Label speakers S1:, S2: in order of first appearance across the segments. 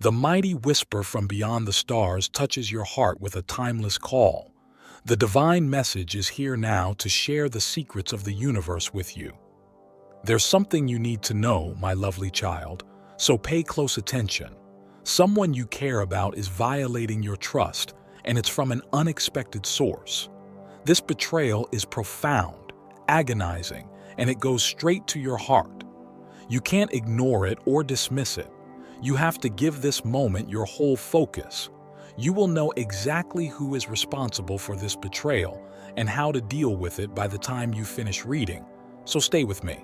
S1: The mighty whisper from beyond the stars touches your heart with a timeless call. The divine message is here now to share the secrets of the universe with you. There's something you need to know, my lovely child, so pay close attention. Someone you care about is violating your trust, and it's from an unexpected source. This betrayal is profound, agonizing, and it goes straight to your heart. You can't ignore it or dismiss it. You have to give this moment your whole focus. You will know exactly who is responsible for this betrayal and how to deal with it by the time you finish reading, so stay with me.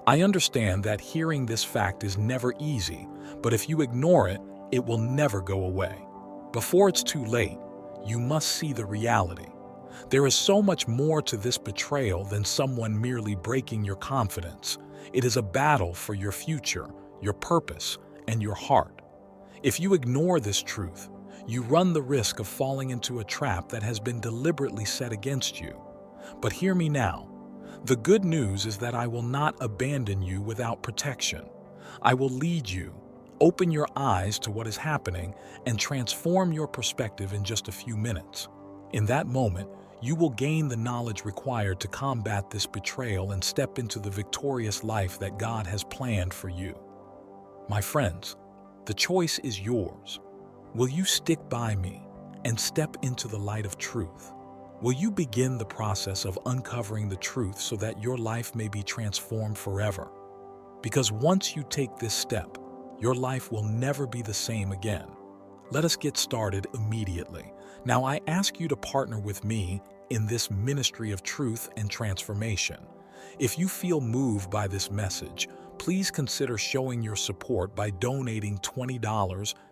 S1: I understand that hearing this fact is never easy, but if you ignore it, it will never go away. Before it's too late, you must see the reality. There is so much more to this betrayal than someone merely breaking your confidence. It is a battle for your future, your purpose, and your heart. If you ignore this truth, you run the risk of falling into a trap that has been deliberately set against you. But hear me now. The good news is that I will not abandon you without protection. I will lead you, open your eyes to what is happening, and transform your perspective in just a few minutes. In that moment, you will gain the knowledge required to combat this betrayal and step into the victorious life that God has planned for you. My friends, the choice is yours. Will you stick by me and step into the light of truth? Will you begin the process of uncovering the truth so that your life may be transformed forever? Because once you take this step, your life will never be the same again. Let us get started immediately. Now I ask you to partner with me in this ministry of truth and transformation. If you feel moved by this message, please consider showing your support by donating $20,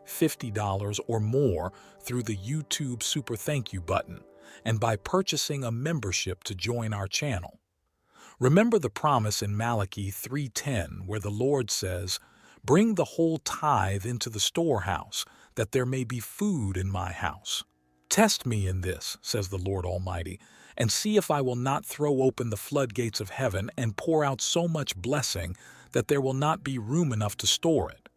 S1: $50, or more through the YouTube Super Thank You button, and by purchasing a membership to join our channel. Remember the promise in Malachi 3:10 where the Lord says, "Bring the whole tithe into the storehouse, that there may be food in my house. Test me in this, says the Lord Almighty, and see if I will not throw open the floodgates of heaven and pour out so much blessing that there will not be room enough to store it."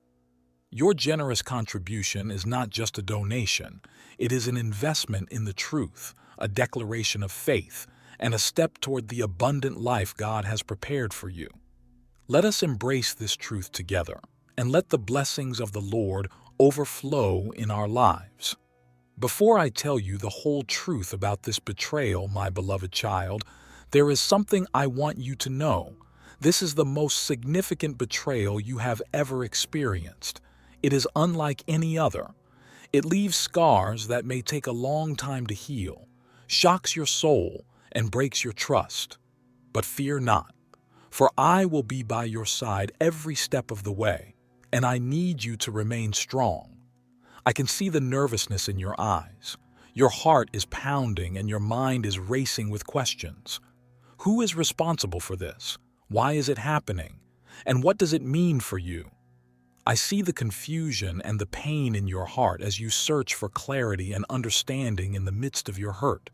S1: Your generous contribution is not just a donation, it is an investment in the truth, a declaration of faith, and a step toward the abundant life God has prepared for you. Let us embrace this truth together, and let the blessings of the Lord overflow in our lives. Before I tell you the whole truth about this betrayal, my beloved child, there is something I want you to know. This is the most significant betrayal you have ever experienced. It is unlike any other. It leaves scars that may take a long time to heal, shocks your soul, and breaks your trust. But fear not, for I will be by your side every step of the way, and I need you to remain strong. I can see the nervousness in your eyes. Your heart is pounding and your mind is racing with questions. Who is responsible for this? Why is it happening? And what does it mean for you? I see the confusion and the pain in your heart as you search for clarity and understanding in the midst of your hurt.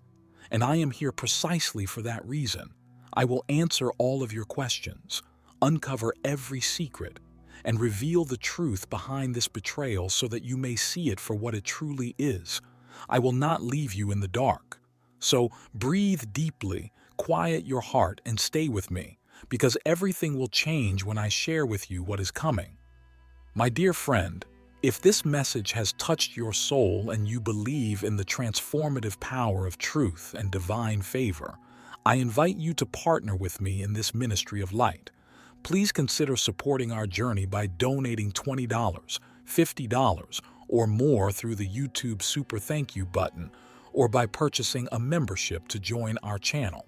S1: And I am here precisely for that reason. I will answer all of your questions, uncover every secret, and reveal the truth behind this betrayal so that you may see it for what it truly is. I will not leave you in the dark. So breathe deeply, quiet your heart, and stay with me, because everything will change when I share with you what is coming. My dear friend, if this message has touched your soul and you believe in the transformative power of truth and divine favor, I invite you to partner with me in this ministry of light. Please consider supporting our journey by donating $20, $50, or more through the YouTube Super Thank You button, or by purchasing a membership to join our channel.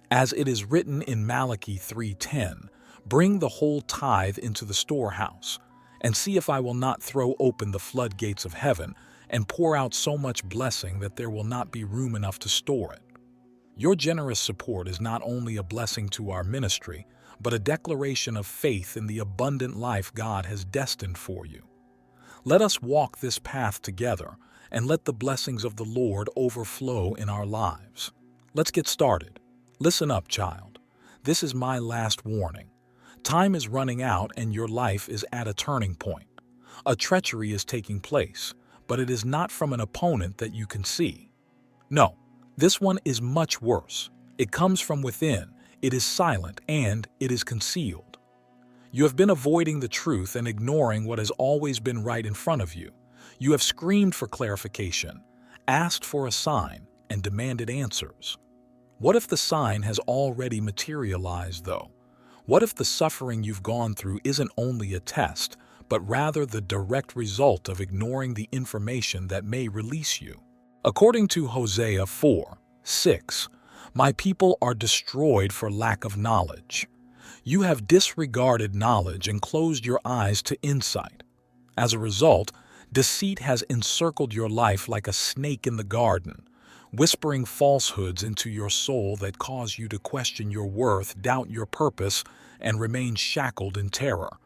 S1: As it is written in Malachi 3:10, "Bring the whole tithe into the storehouse, and see if I will not throw open the floodgates of heaven and pour out so much blessing that there will not be room enough to store it." Your generous support is not only a blessing to our ministry, but a declaration of faith in the abundant life God has destined for you. Let us walk this path together and let the blessings of the Lord overflow in our lives. Let's get started. Listen up, child. This is my last warning. Time is running out and your life is at a turning point. A treachery is taking place, but it is not from an opponent that you can see. No, this one is much worse. It comes from within, it is silent, and it is concealed. You have been avoiding the truth and ignoring what has always been right in front of you. You have screamed for clarification, asked for a sign, and demanded answers. What if the sign has already materialized, though? What if the suffering you've gone through isn't only a test, but rather the direct result of ignoring the information that may release you? According to Hosea 4:6, "My people are destroyed for lack of knowledge." You have disregarded knowledge and closed your eyes to insight. As a result, deceit has encircled your life like a snake in the garden, whispering falsehoods into your soul that cause you to question your worth, doubt your purpose, and remain shackled in terror.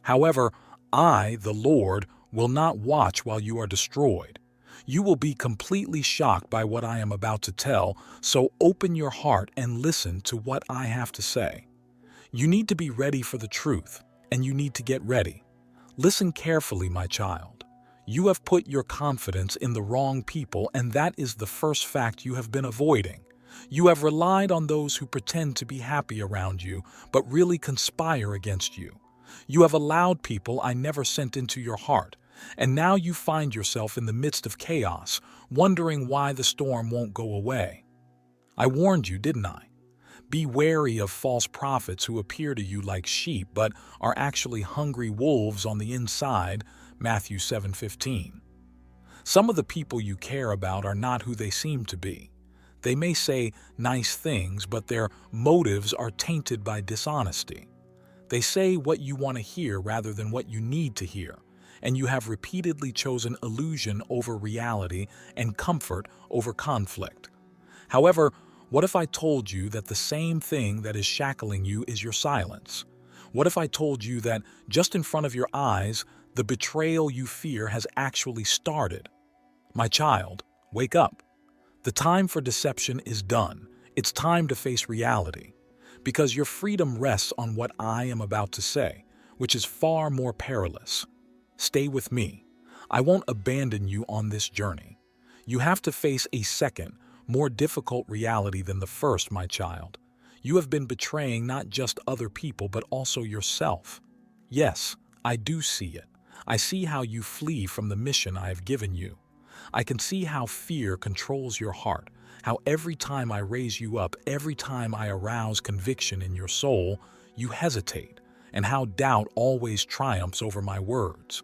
S1: However, I, the Lord, will not watch while you are destroyed. You will be completely shocked by what I am about to tell, so open your heart and listen to what I have to say. You need to be ready for the truth, and you need to get ready. Listen carefully, my child. You have put your confidence in the wrong people, and that is the first fact you have been avoiding. You have relied on those who pretend to be happy around you, but really conspire against you. You have allowed people I never sent into your heart, and now you find yourself in the midst of chaos, wondering why the storm won't go away. I warned you, didn't I? Be wary of false prophets who appear to you like sheep but are actually hungry wolves on the inside, Matthew 7:15. Some of the people you care about are not who they seem to be. They may say nice things, but their motives are tainted by dishonesty. They say what you want to hear rather than what you need to hear, and you have repeatedly chosen illusion over reality and comfort over conflict. However, what if I told you that the same thing that is shackling you is your silence? What if I told you that just in front of your eyes, the betrayal you fear has actually started? My child, wake up. The time for deception is done. It's time to face reality. Because your freedom rests on what I am about to say, which is far more perilous. Stay with me. I won't abandon you on this journey. You have to face a second, more difficult reality than the first, my child. You have been betraying not just other people, but also yourself. Yes, I do see it. I see how you flee from the mission I have given you. I can see how fear controls your heart, how every time I raise you up, every time I arouse conviction in your soul, you hesitate, and how doubt always triumphs over my words.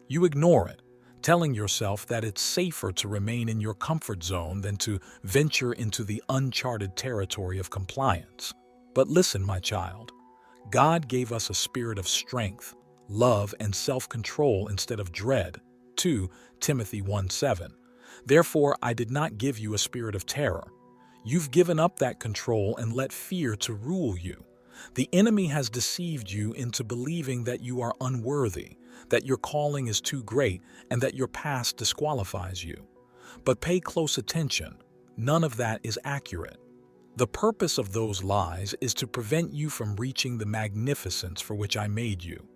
S1: You ignore it, telling yourself that it's safer to remain in your comfort zone than to venture into the uncharted territory of compliance. But listen, my child, God gave us a spirit of strength, love, and self-control instead of dread. 2 Timothy 1:7. Therefore, I did not give you a spirit of terror. You've given up that control and let fear to rule you. The enemy has deceived you into believing that you are unworthy, that your calling is too great, and that your past disqualifies you. But pay close attention. None of that is accurate. The purpose of those lies is to prevent you from reaching the magnificence for which I made you.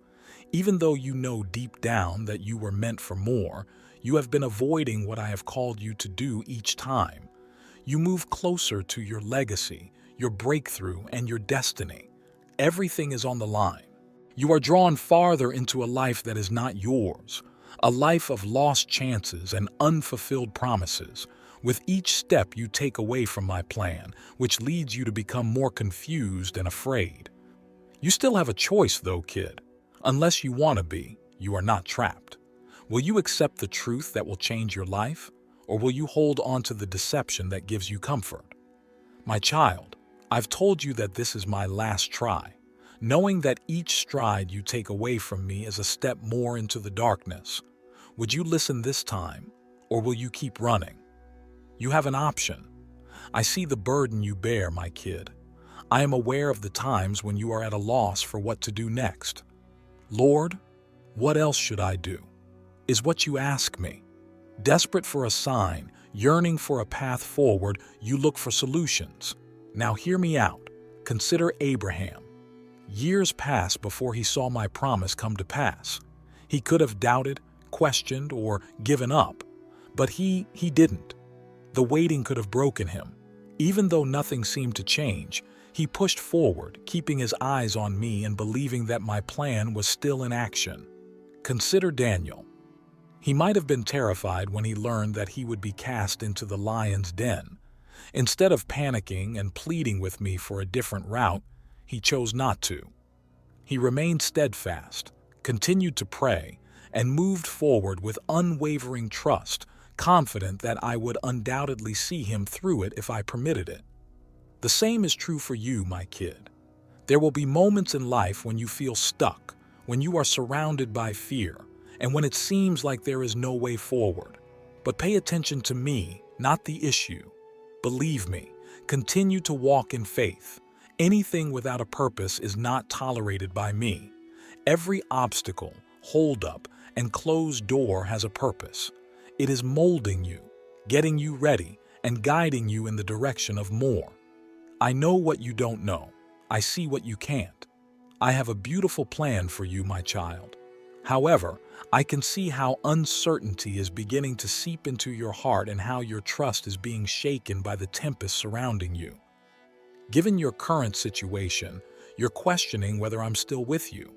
S1: Even though you know deep down that you were meant for more, you have been avoiding what I have called you to do each time. You move closer to your legacy, your breakthrough, and your destiny. Everything is on the line. You are drawn farther into a life that is not yours, a life of lost chances and unfulfilled promises. With each step you take away from my plan, which leads you to become more confused and afraid. You still have a choice, though, kid. Unless you want to be, you are not trapped. Will you accept the truth that will change your life, or will you hold on to the deception that gives you comfort? My child, I've told you that this is my last try, knowing that each stride you take away from me is a step more into the darkness. Would you listen this time, or will you keep running? You have an option. I see the burden you bear, my kid. I am aware of the times when you are at a loss for what to do next. Lord, what else should I do? Is what you ask me. Desperate for a sign, yearning for a path forward, you look for solutions. Now hear me out. Consider Abraham. Years passed before he saw my promise come to pass. He could have doubted, questioned, or given up, but he didn't. The waiting could have broken him. Even though nothing seemed to change, he pushed forward, keeping his eyes on me and believing that my plan was still in action. Consider Daniel. He might have been terrified when he learned that he would be cast into the lion's den. Instead of panicking and pleading with me for a different route, he chose not to. He remained steadfast, continued to pray, and moved forward with unwavering trust, confident that I would undoubtedly see him through it if I permitted it. The same is true for you, my kid. There will be moments in life when you feel stuck, when you are surrounded by fear, and when it seems like there is no way forward. But pay attention to me, not the issue. Believe me, continue to walk in faith. Anything without a purpose is not tolerated by me. Every obstacle, holdup, and closed door has a purpose. It is molding you, getting you ready, and guiding you in the direction of more. I know what you don't know. I see what you can't. I have a beautiful plan for you, my child. However, I can see how uncertainty is beginning to seep into your heart and how your trust is being shaken by the tempest surrounding you. Given your current situation, you're questioning whether I'm still with you.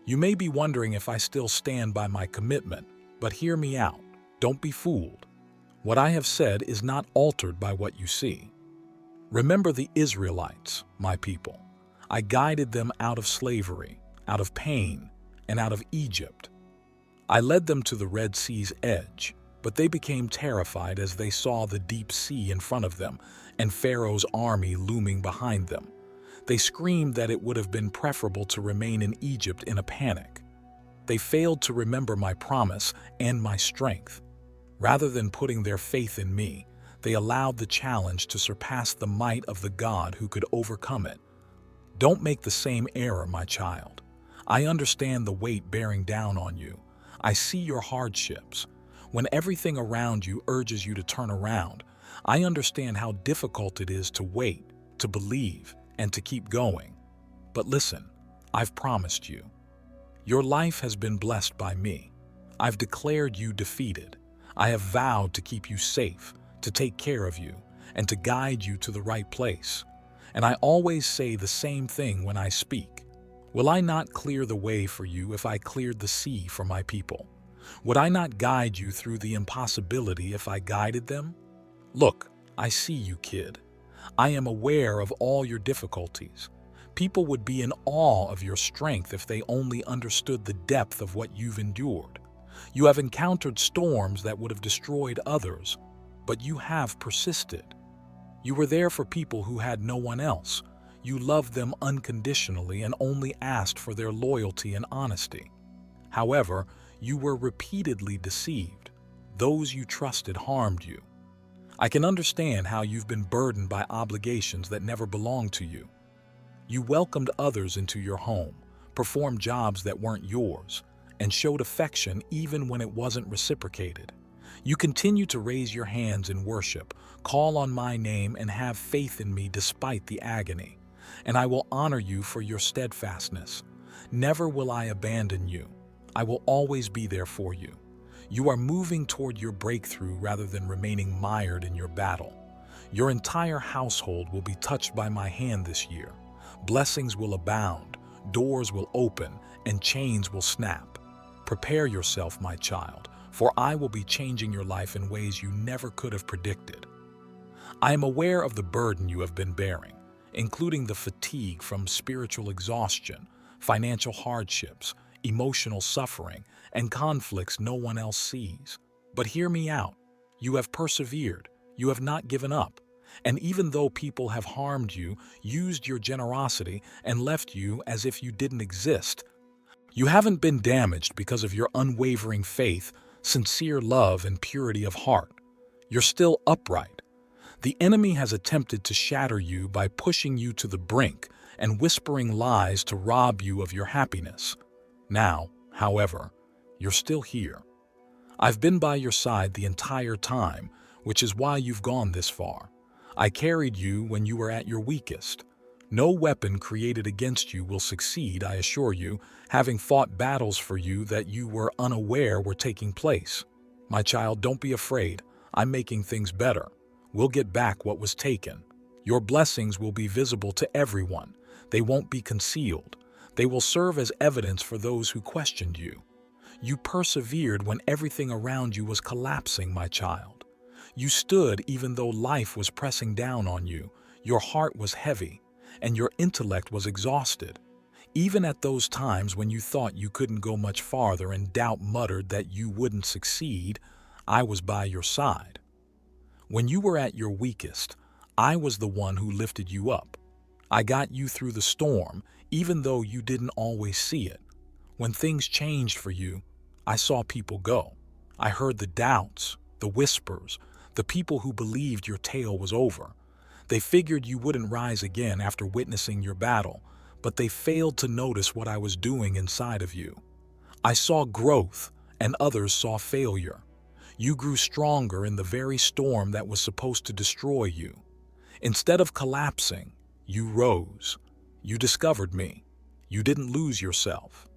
S1: You may be wondering if I still stand by my commitment, but hear me out. Don't be fooled. What I have said is not altered by what you see. Remember the Israelites, my people. I guided them out of slavery, out of pain, and out of Egypt. I led them to the Red Sea's edge, but they became terrified as they saw the deep sea in front of them and Pharaoh's army looming behind them. They screamed that it would have been preferable to remain in Egypt in a panic. They failed to remember my promise and my strength. Rather than putting their faith in me, they allowed the challenge to surpass the might of the God who could overcome it. Don't make the same error, my child. I understand the weight bearing down on you. I see your hardships. When everything around you urges you to turn around, I understand how difficult it is to wait, to believe, and to keep going. But listen, I've promised you. Your life has been blessed by me. I've declared you defeated. I have vowed to keep you safe, to take care of you, and to guide you to the right place. And I always say the same thing when I speak. Will I not clear the way for you if I cleared the sea for my people? Would I not guide you through the impossibility if I guided them? Look, I see you, kid. I am aware of all your difficulties. People would be in awe of your strength if they only understood the depth of what you've endured. You have encountered storms that would have destroyed others, but you have persisted. You were there for people who had no one else. You loved them unconditionally and only asked for their loyalty and honesty. However, you were repeatedly deceived. Those you trusted harmed you. I can understand how you've been burdened by obligations that never belonged to you. You welcomed others into your home, performed jobs that weren't yours, and showed affection even when it wasn't reciprocated. You continue to raise your hands in worship, call on my name, and have faith in me despite the agony. And I will honor you for your steadfastness. Never will I abandon you. I will always be there for you. You are moving toward your breakthrough rather than remaining mired in your battle. Your entire household will be touched by my hand this year. Blessings will abound, doors will open, and chains will snap. Prepare yourself, my child, for I will be changing your life in ways you never could have predicted. I am aware of the burden you have been bearing, including the fatigue from spiritual exhaustion, financial hardships, emotional suffering, and conflicts no one else sees. But hear me out. You have persevered. You have not given up. And even though people have harmed you, used your generosity, and left you as if you didn't exist, you haven't been damaged because of your unwavering faith, sincere love, and purity of heart. You're still upright. The enemy has attempted to shatter you by pushing you to the brink and whispering lies to rob you of your happiness. Now, however, you're still here. I've been by your side the entire time, which is why you've gone this far. I carried you when you were at your weakest. No weapon created against you will succeed, I assure you, having fought battles for you that you were unaware were taking place. My child, don't be afraid. I'm making things better. We'll get back what was taken. Your blessings will be visible to everyone. They won't be concealed. They will serve as evidence for those who questioned you. You persevered when everything around you was collapsing, my child. You stood even though life was pressing down on you. Your heart was heavy, and your intellect was exhausted. Even at those times when you thought you couldn't go much farther and doubt muttered that you wouldn't succeed, I was by your side. When you were at your weakest, I was the one who lifted you up. I got you through the storm, even though you didn't always see it. When things changed for you, I saw people go. I heard the doubts, the whispers, the people who believed your tale was over. They figured you wouldn't rise again after witnessing your battle, but they failed to notice what I was doing inside of you. I saw growth, and others saw failure. You grew stronger in the very storm that was supposed to destroy you. Instead of collapsing, you rose. You discovered me. You didn't lose yourself.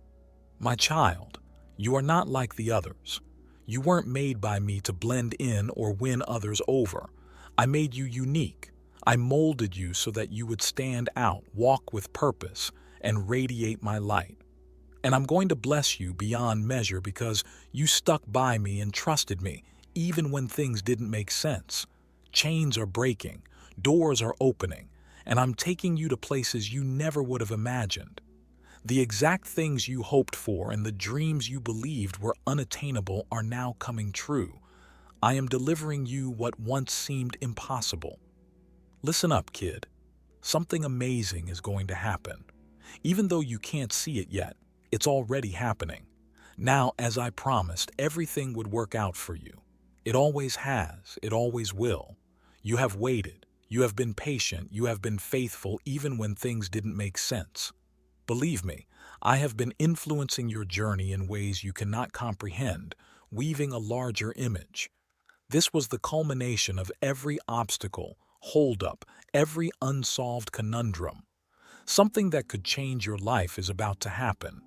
S1: My child, you are not like the others. You weren't made by me to blend in or win others over. I made you unique. I molded you so that you would stand out, walk with purpose, and radiate my light. And I'm going to bless you beyond measure because you stuck by me and trusted me, even when things didn't make sense. Chains are breaking, doors are opening, and I'm taking you to places you never would have imagined. The exact things you hoped for and the dreams you believed were unattainable are now coming true. I am delivering you what once seemed impossible. Listen up, kid. Something amazing is going to happen. Even though you can't see it yet, it's already happening. Now, as I promised, everything would work out for you. It always has. It always will. You have waited. You have been patient. You have been faithful even when things didn't make sense. Believe me, I have been influencing your journey in ways you cannot comprehend, weaving a larger image. This was the culmination of every obstacle, holdup, every unsolved conundrum. Something that could change your life is about to happen.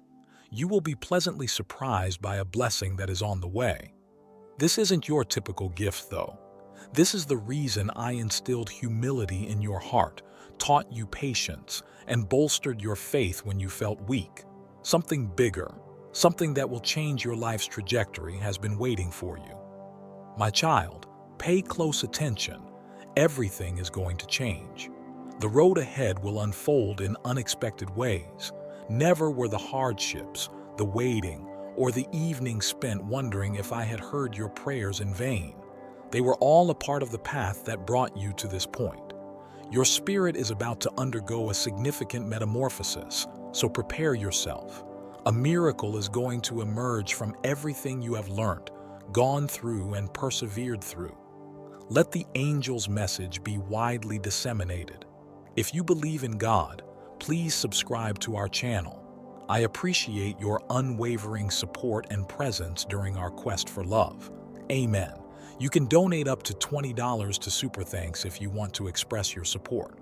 S1: You will be pleasantly surprised by a blessing that is on the way. This isn't your typical gift, though. This is the reason I instilled humility in your heart, taught you patience, and bolstered your faith when you felt weak. Something bigger, something that will change your life's trajectory has been waiting for you. My child, pay close attention. Everything is going to change. The road ahead will unfold in unexpected ways. Never were the hardships, the waiting, or the evenings spent wondering if I had heard your prayers in vain. They were all a part of the path that brought you to this point. Your spirit is about to undergo a significant metamorphosis, so prepare yourself. A miracle is going to emerge from everything you have learned, gone through, and persevered through. Let the angel's message be widely disseminated. If you believe in God, please subscribe to our channel. I appreciate your unwavering support and presence during our quest for love. Amen. You can donate up to $20 to Super Thanks if you want to express your support.